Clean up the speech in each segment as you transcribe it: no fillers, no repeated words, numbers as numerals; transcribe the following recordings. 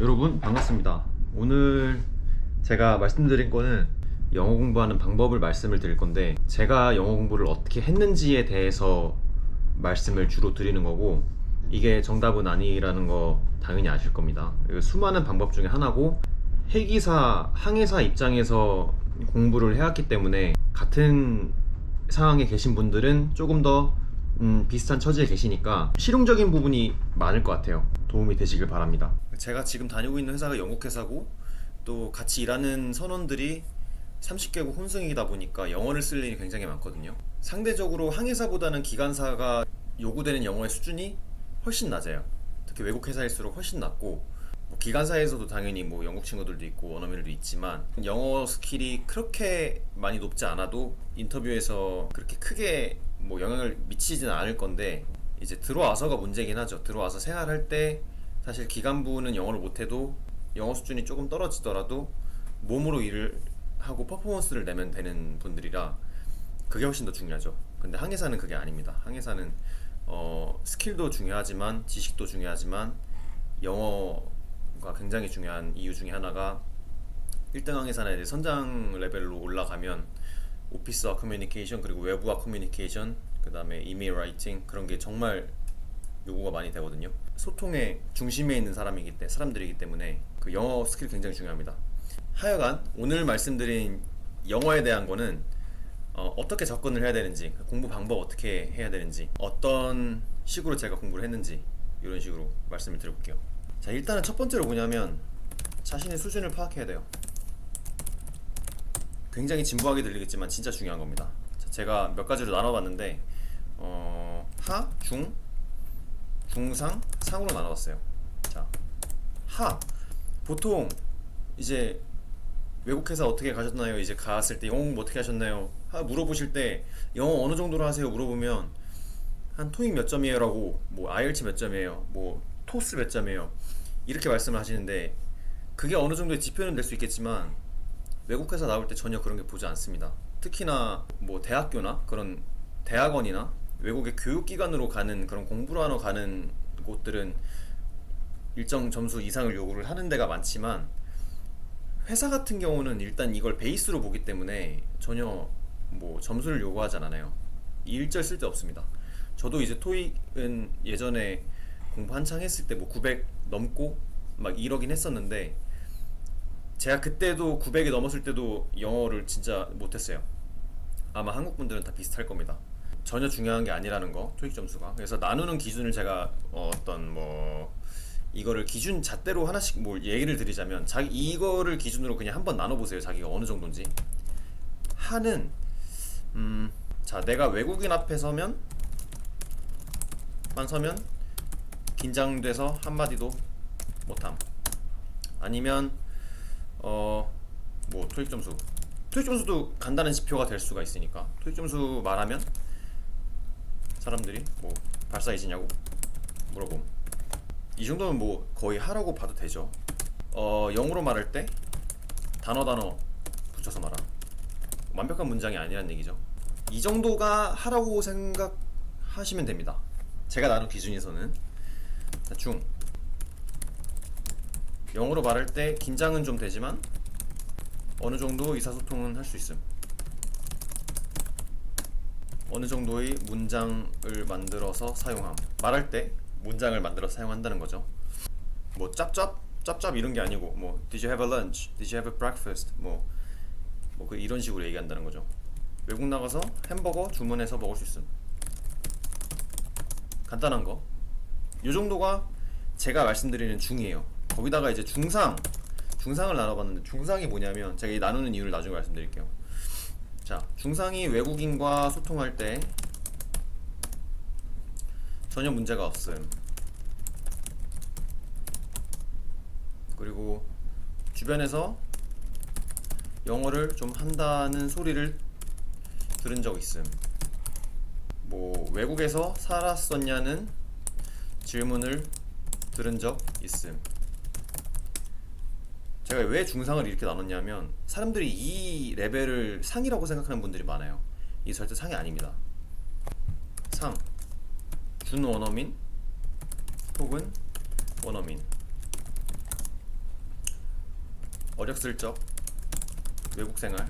여러분 반갑습니다. 오늘 제가 말씀드릴 거는 영어 공부하는 방법을 말씀을 드릴 건데, 제가 영어 공부를 어떻게 했는지에 대해서 말씀을 주로 드리는 거고, 이게 정답은 아니라는 거 당연히 아실 겁니다. 수많은 방법 중에 하나고, 회계사, 항해사 입장에서 공부를 해왔기 때문에 같은 상황에 계신 분들은 조금 더 비슷한 처지에 계시니까 실용적인 부분이 많을 것 같아요. 도움이 되시길 바랍니다. 제가 지금 다니고 있는 회사가 영국 회사고, 또 같이 일하는 선원들이 30개국 혼성이다 보니까 영어를 쓸 일이 굉장히 많거든요. 상대적으로 항해사보다는 기관사가 요구되는 영어의 수준이 훨씬 낮아요. 특히 외국 회사일수록 훨씬 낮고, 기관사에서도 당연히 영국 친구들도 있고 원어민들도 있지만, 영어 스킬이 그렇게 많이 높지 않아도 인터뷰에서 그렇게 크게 영향을 미치지는 않을 건데, 이제 들어와서가 문제긴 하죠. 들어와서 생활할 때 사실 기간부는 영어를 못해도 영어 수준이 조금 떨어지더라도 몸으로 일을 하고 퍼포먼스를 내면 되는 분들이라 그게 훨씬 더 중요하죠. 근데 항해사는 그게 아닙니다. 항해사는 스킬도 중요하지만 지식도 중요하지만, 영어가 굉장히 중요한 이유 중에 하나가, 1등 항해사나 이제 선장 레벨로 올라가면 오피스와 커뮤니케이션, 그리고 외부와 커뮤니케이션, 그 다음에 이메일 라이팅, 그런 게 정말 요구가 많이 되거든요. 소통의 중심에 있는 사람들이기 때문에 그 영어 스킬이 굉장히 중요합니다. 하여간 오늘 말씀드린 영어에 대한 거는 어떻게 접근을 해야 되는지, 공부 방법 어떻게 해야 되는지, 어떤 식으로 제가 공부를 했는지, 이런 식으로 말씀을 드려볼게요. 자, 일단은 첫 번째로 뭐냐면 자신의 수준을 파악해야 돼요. 굉장히 진부하게 들리겠지만 진짜 중요한 겁니다. 자, 제가 몇 가지로 나눠봤는데 하, 중, 중상, 상으로 나눠봤어요. 자, 하, 보통 이제 외국 회사 어떻게 가셨나요? 이제 갔을 때 영어 공부 어떻게 하셨나요? 물어보실 때 영어 어느 정도로 하세요? 물어보면 한 토익 몇 점이에요라고, 아이엘츠 몇 점이에요, 토스 몇 점이에요, 이렇게 말씀을 하시는데, 그게 어느 정도의 지표는 될 수 있겠지만 외국 회사 나올 때 전혀 그런 게 보지 않습니다. 특히나 대학교나 그런 대학원이나 외국의 교육기관으로 가는, 그런 공부를 하러 가는 곳들은 일정 점수 이상을 요구를 하는 데가 많지만, 회사 같은 경우는 일단 이걸 베이스로 보기 때문에 전혀 점수를 요구하진 않아요. 일절 쓸데 없습니다. 저도 이제 토익은 예전에 공부 한창 했을 때 900 넘고 막 이러긴 했었는데, 제가 그때도 900이 넘었을 때도 영어를 진짜 못했어요. 아마 한국 분들은 다 비슷할 겁니다. 전혀 중요한 게 아니라는 거, 토익 점수가. 그래서 나누는 기준을 제가 이거를 기준 잣대로 하나씩 얘기를 드리자면, 이거를 기준으로 그냥 한번 나눠보세요. 자기가 어느 정도인지. 하는, 자, 내가 외국인 앞에 서면 긴장돼서 한마디도 못함. 아니면 토익 점수도 간단한 지표가 될 수가 있으니까, 토익 점수 말하면 사람들이 발사이지냐고 물어봄. 이 정도면 거의 하라고 봐도 되죠. 영어로 말할 때 단어 붙여서 말함. 완벽한 문장이 아니란 얘기죠. 이 정도가 하라고 생각하시면 됩니다. 제가 나눈 기준에서는. 중, 영어로 말할 때 긴장은 좀 되지만 어느 정도 의사소통은 할 수 있음. 어느 정도의 문장을 만들어서 사용함. 말할 때 문장을 만들어서 사용한다는 거죠. 짭짭 이런 게 아니고, Did you have a lunch? Did you have a breakfast? 이런 식으로 얘기한다는 거죠. 외국 나가서 햄버거 주문해서 먹을 수 있음. 간단한 거. 요 정도가 제가 말씀드리는 중이에요. 거기다가 이제 중상을 나눠봤는데, 중상이 뭐냐면 제가 이 나누는 이유를 나중에 말씀드릴게요. 자, 중상이 외국인과 소통할 때 전혀 문제가 없음. 그리고 주변에서 영어를 좀 한다는 소리를 들은 적 있음. 외국에서 살았었냐는 질문을 들은 적 있음. 제가 왜 중상을 이렇게 나눴냐면, 사람들이 이 레벨을 상이라고 생각하는 분들이 많아요. 이게 절대 상이 아닙니다. 상, 준원어민 혹은 원어민. 어렸을 적 외국 생활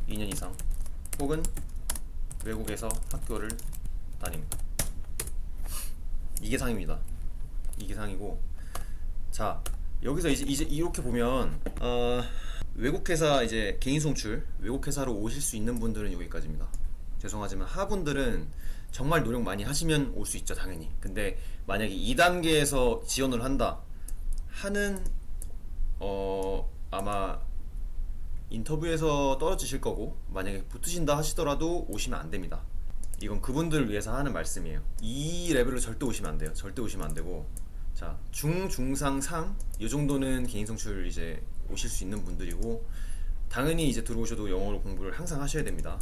2년 이상 혹은 외국에서 학교를 다닙니다. 이게 상입니다. 이게 상이고, 자 여기서 이제 이렇게 보면 외국 회사 이제 개인 송출 외국 회사로 오실 수 있는 분들은 여기까지입니다. 죄송하지만 하분들은 정말 노력 많이 하시면 올 수 있죠, 당연히. 근데 만약에 2단계에서 지원을 한다 하는 아마 인터뷰에서 떨어지실 거고, 만약에 붙으신다 하시더라도 오시면 안 됩니다. 이건 그분들을 위해서 하는 말씀이에요. 이 레벨로 절대 오시면 안 돼요. 절대 오시면 안 되고, 자 중, 중상, 상 이 정도는 개인 송출 이제 오실 수 있는 분들이고, 당연히 이제 들어오셔도 영어로 공부를 항상 하셔야 됩니다.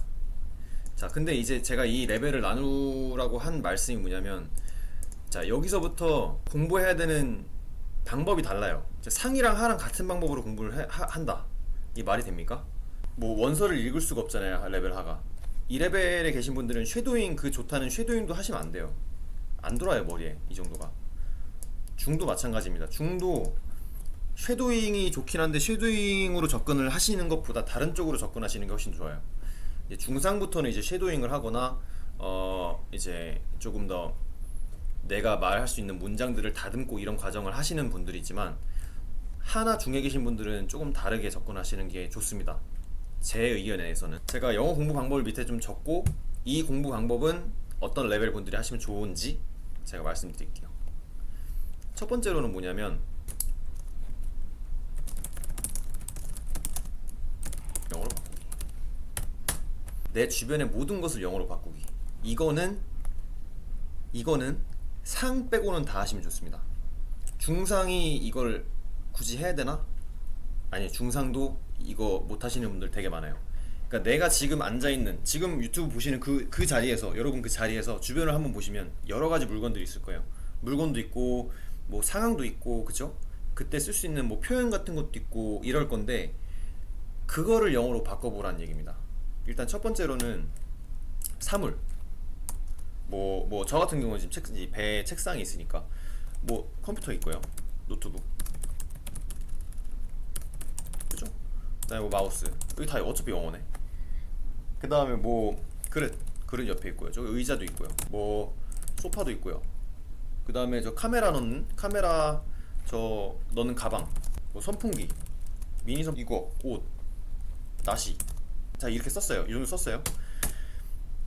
자 근데 이제 제가 이 레벨을 나누라고 한 말씀이 뭐냐면, 자 여기서부터 공부해야 되는 방법이 달라요. 상이랑 하랑 같은 방법으로 공부를 한다, 이 말이 됩니까? 뭐 원서를 읽을 수가 없잖아요, 레벨 하가. 이 레벨에 계신 분들은 쉐도잉, 그 좋다는 쉐도잉도 하시면 안 돼요. 안 돌아요, 머리에. 이 정도가. 중도 마찬가지입니다. 중도 쉐도잉이 좋긴 한데, 쉐도잉으로 접근을 하시는 것보다 다른 쪽으로 접근하시는 게 훨씬 좋아요. 이제 중상부터는 이제 쉐도잉을 하거나 이제 조금 더 내가 말할 수 있는 문장들을 다듬고 이런 과정을 하시는 분들이지만, 하나 중에 계신 분들은 조금 다르게 접근하시는 게 좋습니다. 제 의견에서는. 제가 영어 공부 방법을 밑에 좀 적고, 이 공부 방법은 어떤 레벨 분들이 하시면 좋은지 제가 말씀드릴게요. 첫 번째로는 뭐냐면, 영어로 바꾸기. 내 주변의 모든 것을 영어로 바꾸기. 이거는 상 빼고는 다 하시면 좋습니다. 중상이 이걸 굳이 해야 되나? 아니, 중상도 이거 못 하시는 분들 되게 많아요. 그러니까 내가 지금 앉아있는, 지금 유튜브 보시는 그 자리에서, 여러분 그 자리에서 주변을 한번 보시면 여러 가지 물건들이 있을 거예요. 물건도 있고, 뭐 상황도 있고, 그죠? 그때 쓸 수 있는 뭐 표현 같은 것도 있고 이럴 건데, 그거를 영어로 바꿔보라는 얘기입니다. 일단 첫 번째로는 사물. 뭐 저 같은 경우는 지금 배에 책상이 있으니까 뭐 컴퓨터 있고요, 노트북, 그죠? 그다음에 뭐 마우스, 여기 다 어차피 영어네. 그 다음에 뭐 그릇 옆에 있고요, 저기 의자도 있고요, 뭐 소파도 있고요. 그 다음에 저 카메라 넣는 가방, 뭐 선풍기, 미니 선, 이거 옷, 나시. 자 이렇게 썼어요. 이 정도 썼어요.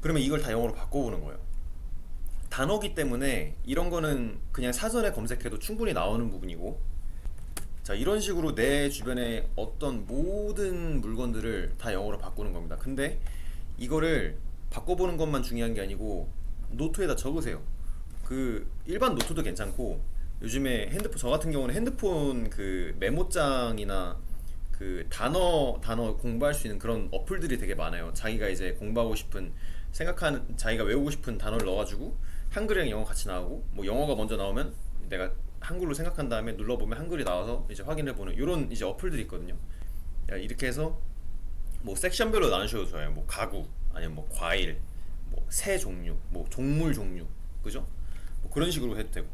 그러면 이걸 다 영어로 바꿔보는 거예요. 단어기 때문에 이런 거는 그냥 사전에 검색해도 충분히 나오는 부분이고, 자 이런 식으로 내 주변에 어떤 모든 물건들을 다 영어로 바꾸는 겁니다. 근데 이거를 바꿔보는 것만 중요한 게 아니고 노트에다 적으세요. 그 일반 노트도 괜찮고, 요즘에 핸드폰, 저 같은 경우는 핸드폰 그 메모장이나 그 단어 공부할 수 있는 그런 어플들이 되게 많아요. 자기가 이제 공부하고 싶은, 생각하는, 자기가 외우고 싶은 단어를 넣어가지고 한글이랑 영어 같이 나오고, 뭐 영어가 먼저 나오면 내가 한글로 생각한 다음에 눌러보면 한글이 나와서 이제 확인해보는 이런 이제 어플들이 있거든요. 이렇게 해서 뭐 섹션별로 나누셔도 좋아요. 뭐 가구, 아니면 뭐 과일, 뭐 새 종류, 뭐 동물 종류, 그죠? 뭐 그런 식으로 해도 되고.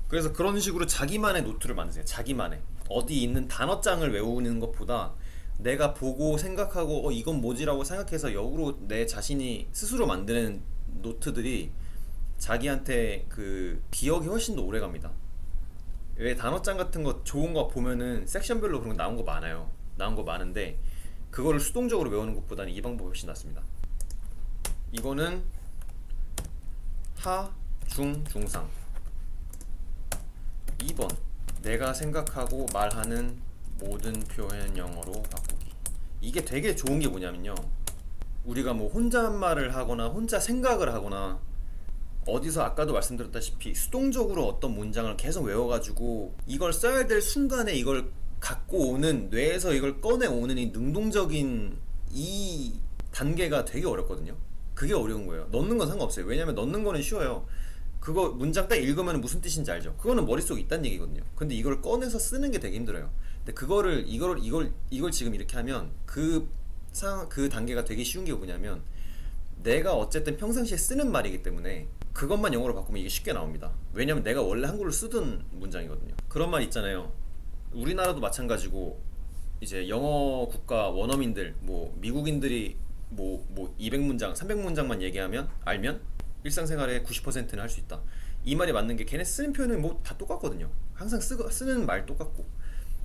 그래서 그런 식으로 자기만의 노트를 만드세요. 자기만의 어디 있는 단어장을 외우는 것보다 내가 보고 생각하고 이건 뭐지라고 생각해서 역으로 내 자신이 스스로 만드는 노트들이 자기한테 그 기억이 훨씬 더 오래 갑니다. 왜 단어장 같은 거 좋은 거 보면은 섹션별로 그런 거 나온 거 많아요. 나온 거 많은데 그거를 수동적으로 외우는 것보다는 이 방법이 훨씬 낫습니다. 이거는 하, 중, 중상. 2번, 내가 생각하고 말하는 모든 표현 영어로 바꾸기. 이게 되게 좋은 게 뭐냐면요, 우리가 뭐 혼잣말을 하거나 혼자 생각을 하거나 어디서 아까도 말씀드렸다시피 수동적으로 어떤 문장을 계속 외워가지고 이걸 써야 될 순간에 이걸 갖고 오는, 뇌에서 이걸 꺼내오는 이 능동적인 이 단계가 되게 어렵거든요. 그게 어려운 거예요. 넣는 건 상관없어요. 왜냐면 넣는 거는 쉬워요. 그거 문장 딱 읽으면 무슨 뜻인지 알죠. 그거는 머릿속에 있다는 얘기거든요. 근데 이걸 꺼내서 쓰는 게 되게 힘들어요. 근데 이걸 지금 이렇게 하면 그 단계가 되게 쉬운 게 뭐냐면, 내가 어쨌든 평상시에 쓰는 말이기 때문에 그것만 영어로 바꾸면 이게 쉽게 나옵니다. 왜냐면 내가 원래 한글로 쓰던 문장이거든요. 그런 말 있잖아요. 우리나라도 마찬가지고 이제 영어 국가 원어민들, 뭐 미국인들이 뭐 200문장, 300문장만 얘기하면 알면 일상생활의 90%는 할 수 있다. 이 말이 맞는 게 걔네 쓰는 표현은 뭐 다 똑같거든요. 항상 쓰는 말 똑같고,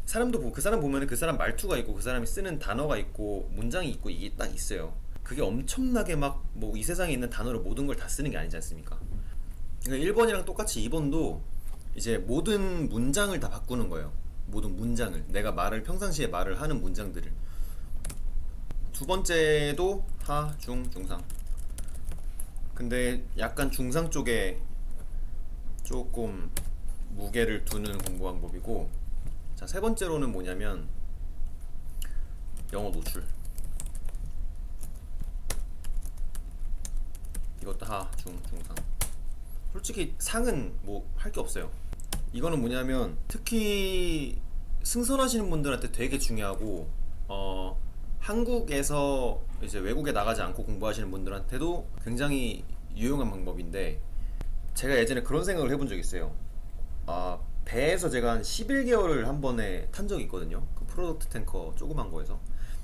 사람도 보고 그 사람 보면은 그 사람 말투가 있고 그 사람이 쓰는 단어가 있고 문장이 있고 이게 딱 있어요. 그게 엄청나게 막 뭐 이 세상에 있는 단어로 모든 걸 다 쓰는 게 아니지 않습니까? 그러니까 1번이랑 똑같이 2번도 이제 모든 문장을 다 바꾸는 거예요. 모든 문장을, 내가 말을 평상시에 말을 하는 문장들을. 두 번째도 하, 중, 중상. 근데 약간 중상 쪽에 조금 무게를 두는 공부 방법이고, 자, 세 번째로는 뭐냐면 영어 노출. 이것도 하, 중, 중상. 솔직히 상은 뭐 할 게 없어요. 이거는 뭐냐면 특히 승선하시는 분들한테 되게 중요하고, 한국에서 이제 외국에 나가지 않고 공부하시는 분들한테도 굉장히 유용한 방법인데, 제가 예전에 그런 생각을 해본 적이 있어요. 배에서 제가 한 11개월을 한 번에 탄 적이 있거든요. 그 프로덕트 탱커 조그만 거에서.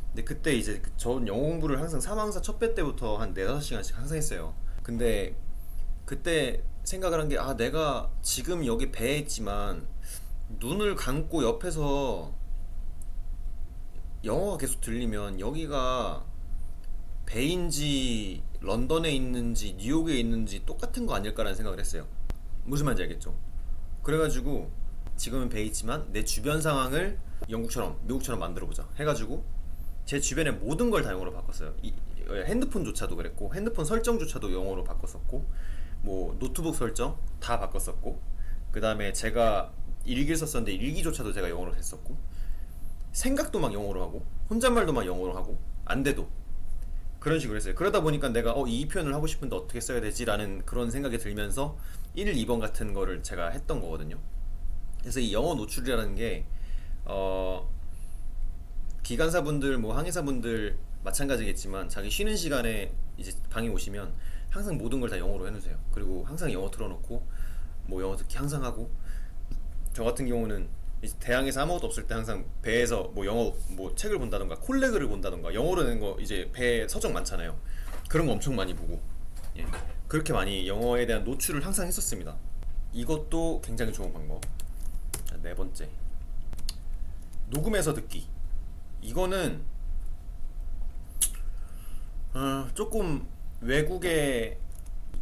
근데 그때 이제 전 영어 공부를 항상 사망사 첫 배 때부터 한 4-5시간씩 항상 했어요. 근데 그때 생각을 한 게, 내가 지금 여기 배에 있지만 눈을 감고 옆에서 영어가 계속 들리면 여기가 배인지 런던에 있는지 뉴욕에 있는지 똑같은 거 아닐까라는 생각을 했어요. 무슨 말인지 알겠죠? 그래가지고 지금은 배에 있지만 내 주변 상황을 영국처럼 미국처럼 만들어보자 해가지고 제 주변의 모든 걸 다 영어로 바꿨어요. 핸드폰조차도 그랬고, 핸드폰 설정조차도 영어로 바꿨었고, 뭐 노트북 설정 다 바꿨었고, 그 다음에 제가 일기를 썼었는데 일기조차도 제가 영어로 했었고, 생각도 막 영어로 하고, 혼잣말도 막 영어로 하고, 안 돼도 그런 식으로 했어요. 그러다 보니까 내가 이 표현을 하고 싶은데 어떻게 써야 되지라는 그런 생각이 들면서 1, 2번 같은 거를 제가 했던 거거든요. 그래서 이 영어 노출이라는 게 기관사분들, 뭐 항해사분들 마찬가지겠지만 자기 쉬는 시간에 이제 방에 오시면 항상 모든 걸 다 영어로 해놓으세요. 그리고 항상 영어 틀어놓고 뭐 영어 듣기 항상 하고, 저 같은 경우는 이제 대항에서 아무것도 없을 때 항상 배에서 뭐 영어 뭐 책을 본다던가 콜레그를 본다던가, 영어로 된 거 이제 배에 서적 많잖아요. 그런 거 엄청 많이 보고, 예, 그렇게 많이 영어에 대한 노출을 항상 했었습니다. 이것도 굉장히 좋은 방법. 자, 네 번째, 녹음해서 듣기. 이거는 조금 외국에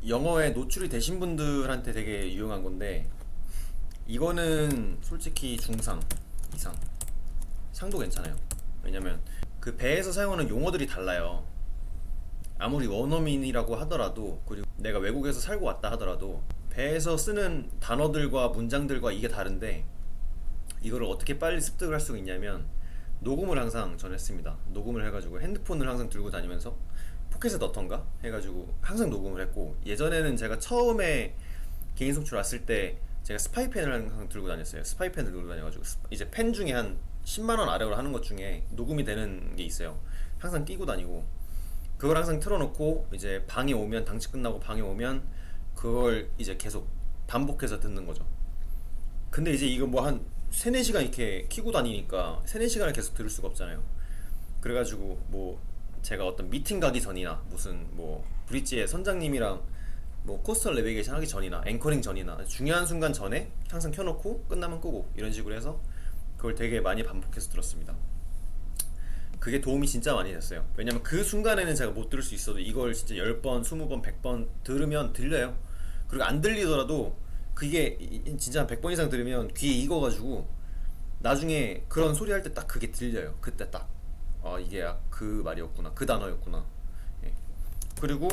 영어에 노출이 되신 분들한테 되게 유용한 건데, 이거는 솔직히 중상 이상, 상도 괜찮아요. 왜냐면 그 배에서 사용하는 용어들이 달라요. 아무리 원어민이라고 하더라도, 그리고 내가 외국에서 살고 왔다 하더라도 배에서 쓰는 단어들과 문장들과 이게 다른데, 이거를 어떻게 빨리 습득을 할 수가 있냐면 녹음을 항상 전 했습니다. 녹음을 해가지고 핸드폰을 항상 들고 다니면서 포켓에 넣던가 해가지고 항상 녹음을 했고, 예전에는 제가 처음에 개인 송출 왔을 때 제가 스파이펜을 항상 들고 다녔어요. 스파이펜을 들고 다녀가지고 이제 펜 중에 한 10만원 아래로 하는 것 중에 녹음이 되는 게 있어요. 항상 끼고 다니고, 그걸 항상 틀어놓고 이제 방에 오면, 당직 끝나고 방에 오면 그걸 이제 계속 반복해서 듣는 거죠. 근데 이제 이거 뭐 한 3-4시간 이렇게 키고 다니니까 3-4시간을 계속 들을 수가 없잖아요. 그래가지고 뭐 제가 어떤 미팅 가기 전이나 무슨 뭐 브릿지의 선장님이랑 뭐 코스털 내비게이션 하기 전이나 앵커링 전이나 중요한 순간 전에 항상 켜놓고 끝나면 끄고, 이런 식으로 해서 그걸 되게 많이 반복해서 들었습니다. 그게 도움이 진짜 많이 됐어요. 왜냐면 그 순간에는 제가 못 들을 수 있어도 이걸 진짜 10번, 20번, 100번 들으면 들려요. 그리고 안 들리더라도 그게 진짜 한 100번 이상 들으면 귀에 익어가지고 나중에 그런 소리 할 때 딱 그게 들려요. 그때 딱 이게 그 말이었구나, 그 단어였구나. 예. 그리고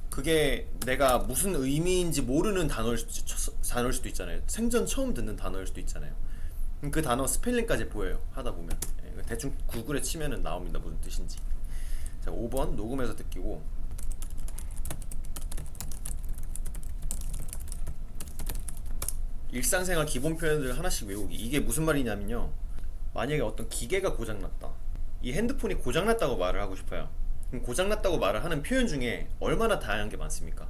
그게 내가 무슨 의미인지 모르는 단어일 수도 있잖아요. 생전 처음 듣는 단어일 수도 있잖아요. 그 단어 스펠링까지 보여요, 하다 보면. 예. 대충 구글에 치면은 나옵니다, 무슨 뜻인지. 자, 5번 녹음해서 듣기고, 일상생활 기본 표현들 하나씩 외우기. 이게 무슨 말이냐면요, 만약에 어떤 기계가 고장났다, 이 핸드폰이 고장났다고 말을 하고 싶어요. 그럼 고장났다고 말을 하는 표현 중에 얼마나 다양한 게 많습니까?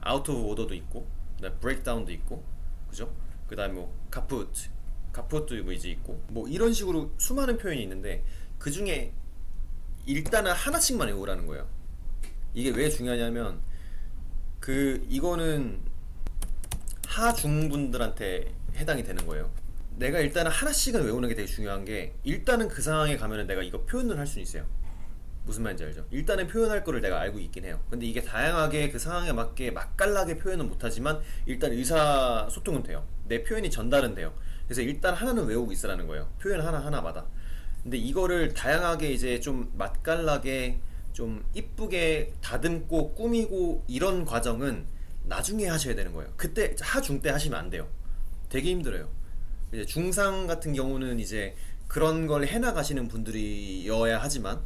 아웃 오브 오더도 있고, 그다음에 브레이크다운도 있고, 그죠? 그 다음에 뭐 카푸트, 가프로트 이미지 있고 뭐 이런 식으로 수많은 표현이 있는데 그 중에 일단은 하나씩만 외우라는 거예요. 이게 왜 중요하냐면 이거는 하중분들한테 해당이 되는 거예요. 내가 일단은 하나씩은 외우는 게 되게 중요한 게 일단은 그 상황에 가면은 내가 이거 표현을 할 수 있어요. 무슨 말인지 알죠? 일단은 표현할 거를 내가 알고 있긴 해요. 근데 이게 다양하게 그 상황에 맞게 맛깔나게 표현은 못하지만 일단 의사소통은 돼요. 내 표현이 전달은 돼요. 그래서 일단 하나는 외우고 있으라는 거예요. 표현 하나하나마다. 근데 이거를 다양하게 이제 좀 맛깔나게 좀 이쁘게 다듬고 꾸미고 이런 과정은 나중에 하셔야 되는 거예요. 그때 하중 때 하시면 안 돼요. 되게 힘들어요. 이제 중상 같은 경우는 이제 그런 걸 해나가시는 분들이어야 하지만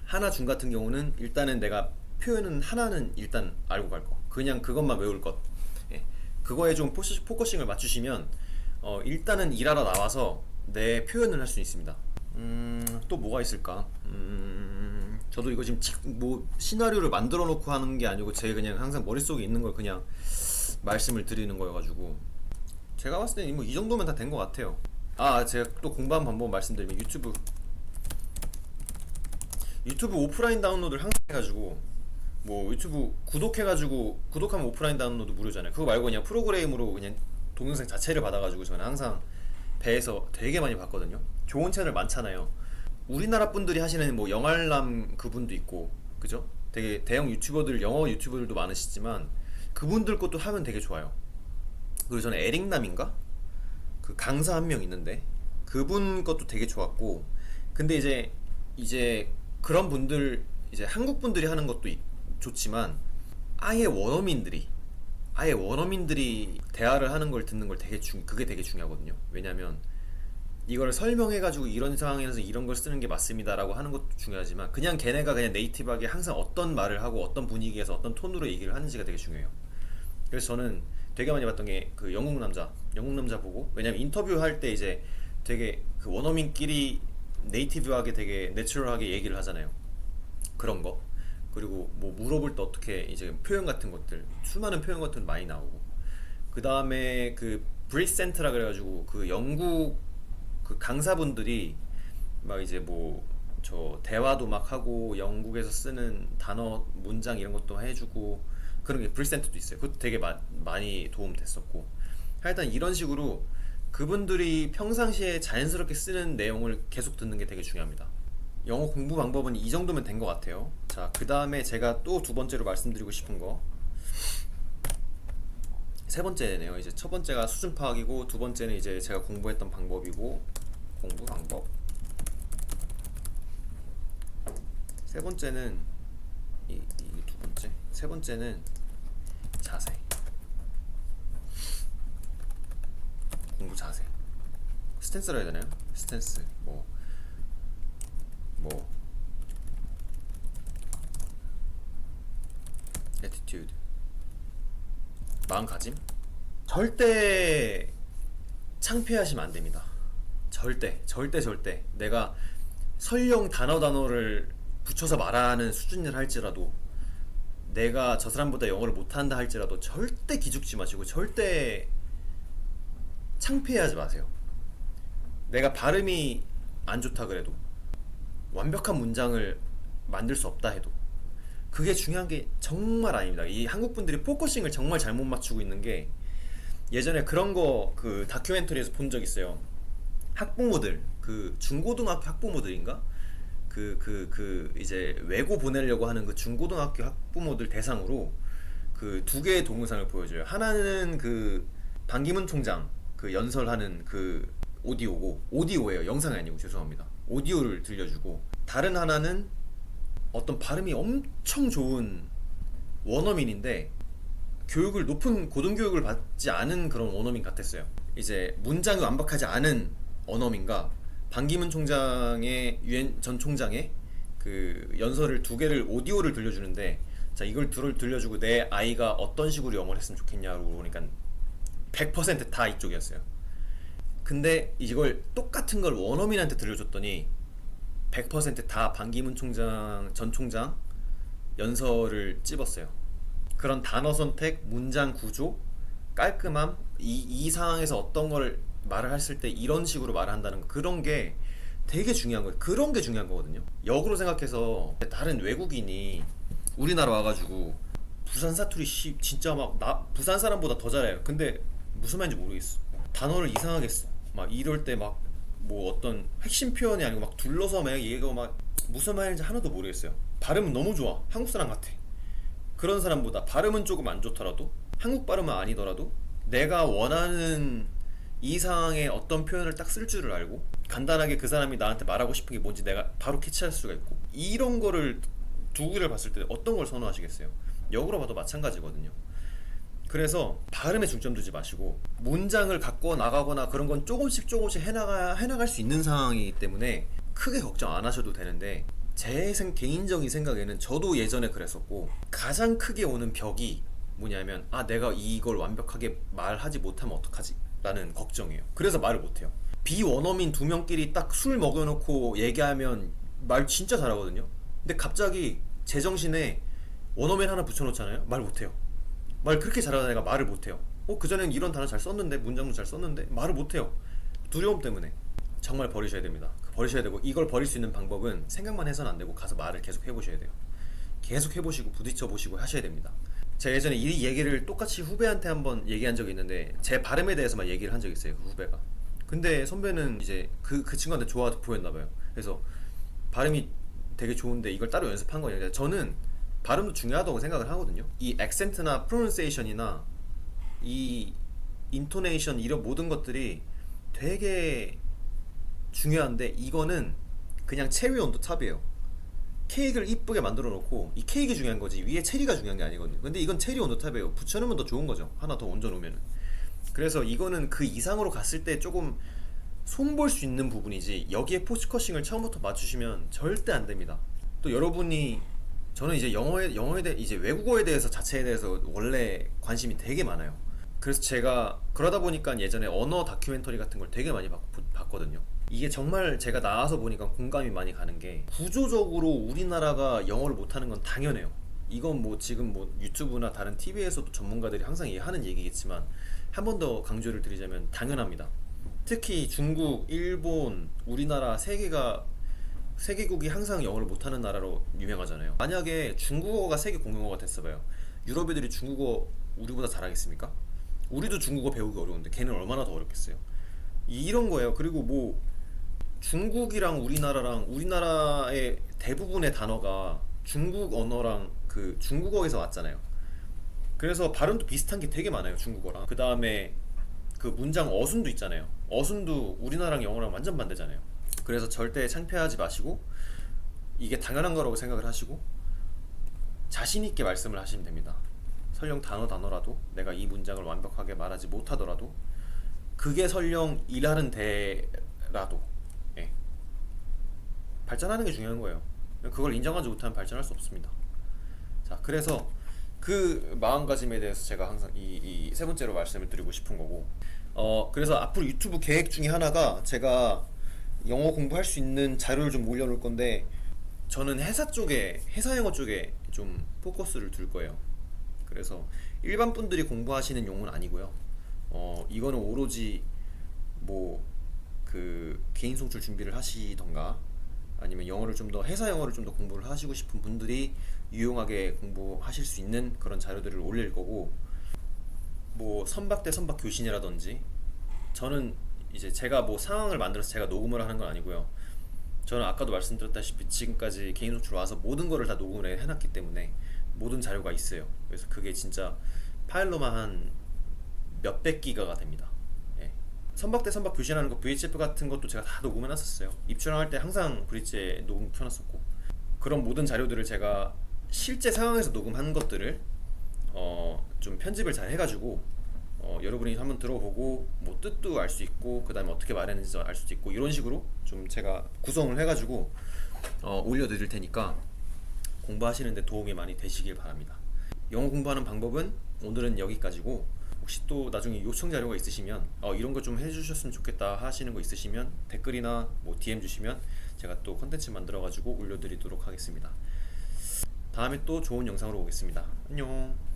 하나 중 같은 경우는 일단은 내가 표현은 하나는 일단 알고 갈 거. 그냥 그것만 외울 것. 예. 그거에 좀 포커싱을 맞추시면 일단은 일하러 나와서 내 표현을 할 수 있습니다. 또 뭐가 있을까? 저도 이거 지금 뭐 시나리오를 만들어 놓고 하는 게 아니고 제 그냥 항상 머릿속에 있는 걸 그냥 말씀을 드리는 거여가지고 제가 봤을 때는 뭐 이 정도면 다 된 것 같아요. 제가 또 공부한 방법 말씀드리면 유튜브 오프라인 다운로드를 항상 해가지고 뭐 유튜브 구독하면 오프라인 다운로드 무료잖아요. 그거 말고 그냥 프로그램으로 그냥 동영상 자체를 받아가지고 저는 항상 배에서 되게 많이 봤거든요. 좋은 채널 많잖아요. 우리나라 분들이 하시는 뭐 영알람 그분도 있고 그죠? 되게 대형 유튜버들 영어 유튜버들도 많으시지만 그분들 것도 하면 되게 좋아요. 그리고 저는 에릭남인가? 그 강사 한 명 있는데 그분 것도 되게 좋았고 근데 이제 그런 분들 이제 한국 분들이 하는 것도 좋지만 아예 원어민들이 대화를 하는 걸 듣는 걸 그게 되게 중요하거든요. 왜냐면 이걸 설명해가지고 이런 상황에서 이런 걸 쓰는 게 맞습니다라고 하는 것도 중요하지만 그냥 걔네가 그냥 네이티브하게 항상 어떤 말을 하고 어떤 분위기에서 어떤 톤으로 얘기를 하는지가 되게 중요해요. 그래서 저는 되게 많이 봤던 게 그 영국 남자 보고 왜냐면 인터뷰할 때 이제 되게 그 원어민끼리 네이티브하게 되게 내추럴하게 얘기를 하잖아요. 그런 거 그리고 뭐 물어볼 때 어떻게 이제 표현 같은 것들 수많은 표현 같은 것 많이 나오고 그 다음에 그 브리센트라 그래가지고 그 영국 그 강사분들이 막 이제 뭐 저 대화도 막 하고 영국에서 쓰는 단어 문장 이런 것도 해주고 그런 게 브리센트도 있어요. 그것도 되게 많이 도움 됐었고 하여튼 이런 식으로 그분들이 평상시에 자연스럽게 쓰는 내용을 계속 듣는 게 되게 중요합니다. 영어 공부 방법은 이 정도면 된 것 같아요. 자, 그 다음에 제가 또 두 번째로 말씀드리고 싶은 거 세 번째네요. 이제 첫 번째가 수준 파악이고 두 번째는 이제 제가 공부했던 방법이고 공부 방법 세 번째는 이게 두 번째 세 번째는 자세 공부 자세 스탠스라 해야 되나요? 스탠스 뭐 attitude 마음가짐 절대 창피하시면 안 됩니다. 절대 내가 설령 단어를 붙여서 말하는 수준을 할지라도 내가 저 사람보다 영어를 못한다 할지라도 절대 기죽지 마시고 절대 창피해하지 마세요. 내가 발음이 안 좋다 그래도 완벽한 문장을 만들 수 없다 해도 그게 중요한 게 정말 아닙니다. 이 한국 분들이 포커싱을 정말 잘못 맞추고 있는 게 예전에 그런 거 그 다큐멘터리에서 본 적 있어요. 학부모들 그 중고등학교 학부모들인가 이제 외고 보내려고 하는 그 중고등학교 학부모들 대상으로 그 두 개의 동영상을 보여줘요. 하나는 그 반기문 총장 그 연설하는 그 오디오예요. 영상이 아니고 죄송합니다. 오디오를 들려주고 다른 하나는 어떤 발음이 엄청 좋은 원어민인데 높은 고등교육을 받지 않은 그런 원어민 같았어요. 이제 문장이 완벽하지 않은 원어민과 반기문 총장의 유엔 전 총장의 그 연설을 두 개를 오디오를 들려주는데 자 이걸 들려주고 내 아이가 어떤 식으로 영어를 했으면 좋겠냐고 그러니까 100%다 이쪽이었어요. 근데 이걸 똑같은 걸 원어민한테 들려줬더니 100%다 반기문 전 총장 연설을 찝었어요. 그런 단어 선택, 문장 구조, 깔끔함, 이 상황에서 어떤 걸 말을 했을 때 이런 식으로 말을 한다는 거, 그런 게 되게 중요한 거예요. 그런 게 중요한 거거든요. 역으로 생각해서 다른 외국인이 우리나라 와가지고 부산 사투리 진짜 막 나 부산 사람보다 더 잘해요. 근데 무슨 말인지 모르겠어. 단어를 이상하게 써. 막 이럴 때 막 뭐 어떤 핵심 표현이 아니고 막 둘러서 막 얘가 막 무슨 말인지 하나도 모르겠어요. 발음은 너무 좋아. 한국 사람 같아. 그런 사람보다 발음은 조금 안 좋더라도, 한국 발음은 아니더라도 내가 원하는 이상의 어떤 표현을 딱 쓸 줄을 알고 간단하게 그 사람이 나한테 말하고 싶은 게 뭔지 내가 바로 캐치할 수가 있고, 이런 거를 두 개를 봤을 때 어떤 걸 선호하시겠어요? 역으로 봐도 마찬가지거든요. 그래서 발음에 중점 두지 마시고 문장을 갖고 나가거나 그런 건 조금씩 해나갈 수 있는 상황이기 때문에 크게 걱정 안 하셔도 되는데, 제 개인적인 생각에는 저도 예전에 그랬었고, 가장 크게 오는 벽이 뭐냐면, 아 내가 이걸 완벽하게 말하지 못하면 어떡하지? 라는 걱정이에요. 그래서 말을 못해요. 비원어민 두 명끼리 딱 술 먹여놓고 얘기하면 말 진짜 잘하거든요. 근데 갑자기 제정신에 원어민 하나 붙여놓잖아요. 말 못해요. 말 그렇게 잘하는 애가 말을 못해요. 그전엔 이런 단어 잘 썼는데, 문장도 잘 썼는데 말을 못해요. 두려움 때문에. 정말 버리셔야 됩니다. 버리셔야 되고, 이걸 버릴 수 있는 방법은 생각만 해서는 안 되고 가서 말을 계속 해보셔야 돼요. 계속 해보시고 부딪혀 보시고 하셔야 됩니다. 제가 예전에 이 얘기를 똑같이 후배한테 한번 얘기한 적이 있는데, 제 발음에 대해서만 얘기를 한 적이 있어요, 그 후배가. 근데 선배는 이제 그 친구한테 좋아 보였나봐요. 그래서 발음이 되게 좋은데 이걸 따로 연습한 거냐. 저는 발음도 중요하다고 생각을 하거든요. 이 액센트나 프로넌세이션이나 이 인토네이션, 이런 모든 것들이 되게 중요한데, 이거는 그냥 체리 온 더 탑이에요. 케이크를 이쁘게 만들어 놓고 이 케이크 중요한 거지 위에 체리가 중요한 게 아니거든요. 근데 이건 체리 온 더 탑이에요. 붙여놓으면 더 좋은 거죠, 하나 더 얹어 놓으면. 그래서 이거는 그 이상으로 갔을 때 조금 손볼 수 있는 부분이지, 여기에 포커싱을 처음부터 맞추시면 절대 안 됩니다. 또 여러분이, 저는 이제 영어에 대해, 이제 외국어에 대해서 자체에 대해서 원래 관심이 되게 많아요. 그래서 제가 그러다 보니까 예전에 언어 다큐멘터리 같은 걸 되게 많이 봤거든요. 이게 정말 제가 나와서 보니까 공감이 많이 가는 게, 구조적으로 우리나라가 영어를 못하는 건 당연해요. 이건 뭐 지금 뭐 유튜브나 다른 TV에서도 전문가들이 항상 하는 얘기겠지만, 한 번 더 강조를 드리자면 당연합니다. 특히 중국, 일본, 우리나라 세 개국이 항상 영어를 못하는 나라로 유명하잖아요. 만약에 중국어가 세계 공용어가 됐어봐요. 유럽 애들이 중국어 우리보다 잘하겠습니까? 우리도 중국어 배우기 어려운데 걔는 얼마나 더 어렵겠어요. 이런 거예요. 그리고 뭐 중국이랑 우리나라의 대부분의 단어가 중국 언어랑 그 중국어에서 왔잖아요. 그래서 발음도 비슷한 게 되게 많아요, 중국어랑. 그 다음에 그 문장 어순도 있잖아요. 어순도 우리나라랑 영어랑 완전 반대잖아요. 그래서 절대 창피하지 마시고, 이게 당연한 거라고 생각을 하시고 자신 있게 말씀을 하시면 됩니다. 설령 단어라도 내가 이 문장을 완벽하게 말하지 못하더라도, 그게 설령 일하는 데라도, 예, 발전하는 게 중요한 거예요. 그걸 인정하지 못하면 발전할 수 없습니다. 자, 그래서 그 마음가짐에 대해서 제가 항상 이 세 번째로 말씀을 드리고 싶은 거고, 그래서 앞으로 유튜브 계획 중에 하나가, 제가 영어 공부할 수 있는 자료를 좀 올려놓을 건데, 저는 회사 영어 쪽에 좀 포커스를 둘 거예요. 그래서 일반 분들이 공부하시는 용어는 아니고요. 이거는 오로지 뭐 그 개인 송출 준비를 하시던가, 아니면 회사 영어를 좀 더 공부를 하시고 싶은 분들이 유용하게 공부하실 수 있는 그런 자료들을 올릴 거고, 뭐 선박 대 선박 교신이라든지, 저는 이제 제가 뭐 상황을 만들어서 제가 녹음을 하는 건 아니고요. 저는 아까도 말씀드렸다시피 지금까지 개인 송출 와서 모든 거를 다 녹음을 해놨기 때문에 모든 자료가 있어요. 그래서 그게 진짜 파일로만 한 몇백 기가가 됩니다. 예. 선박 대 선박 교신하는 거, VHF 같은 것도 제가 다 녹음해놨었어요. 입출항할 때 항상 브릿지에 녹음 켜놨었고, 그런 모든 자료들을 제가 실제 상황에서 녹음한 것들을 좀 편집을 잘 해가지고, 여러분이 한번 들어보고 뭐 뜻도 알 수 있고, 그 다음에 어떻게 말했는지 알 수도 있고, 이런 식으로 좀 제가 구성을 해가지고 올려드릴 테니까 공부하시는데 도움이 많이 되시길 바랍니다. 영어 공부하는 방법은 오늘은 여기까지고, 혹시 또 나중에 요청 자료가 있으시면, 이런 거 좀 해주셨으면 좋겠다 하시는 거 있으시면 댓글이나 뭐 DM 주시면 제가 또 컨텐츠 만들어가지고 올려드리도록 하겠습니다. 다음에 또 좋은 영상으로 오겠습니다. 안녕.